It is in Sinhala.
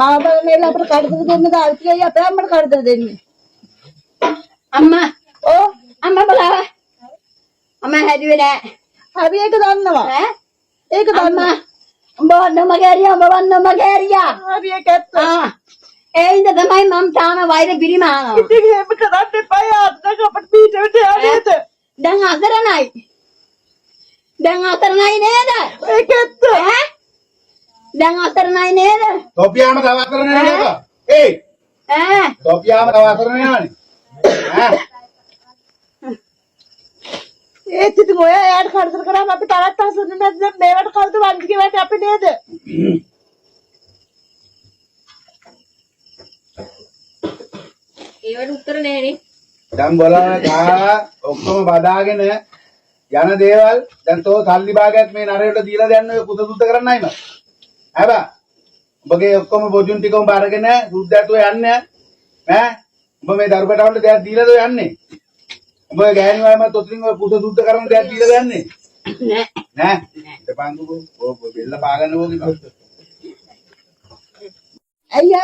माँ बाप ने ला पर काट कर देने का आलती है या पे हम काट कर देने अम्मा ओ अम्मा बुलावा अम्मा है जी ने अभी एक दान नवा हैं एक दान अम्मा बवन्न मगेरिया अभी एक कहता हां ए इंद තමයි මම තාම වෛර පිරිමහනවා किसी के में कराते पाया आपका कपट पीछे उठे आ गए थे දැන් අතරණයි නේද एक कहता ඈ දැන් අතරණයි නේද තොපියාම තව අතරනේ නේද? ඒ ඈ තොපියාම තව අතරනේ යන්නේ. ඈ ये चित गोया यार खर्च करा हम अभी तारा तास ने जब मेवट खर्च वांच के बैठे आप दे दे ඒවට උත්තර නෑනේ දැන් බලන්න කාලා ඔක්කොම බදාගෙන යන දේවල් දැන් තෝ සල්ලි භාගයක් මේ නරයට දීලා දැන් ඔය කුස සුද්ධ කරන්නයි මම. හැබැයි උඹගේ ඔක්කොම බොජුන් ටිකම බාරගෙන සුද්ධයටෝ යන්නේ ඈ උඹ මේ දරුපටවලට දෙයක් දීලාද යන්නේ? උඹ ගෑණි වයම තොතින් ඔය කුස සුද්ධ කරන දෙයක් දීලාද යන්නේ? නෑ නෑ දෙපංගු ඔය බෙල්ල පාගන්න ඕකේ. अय्या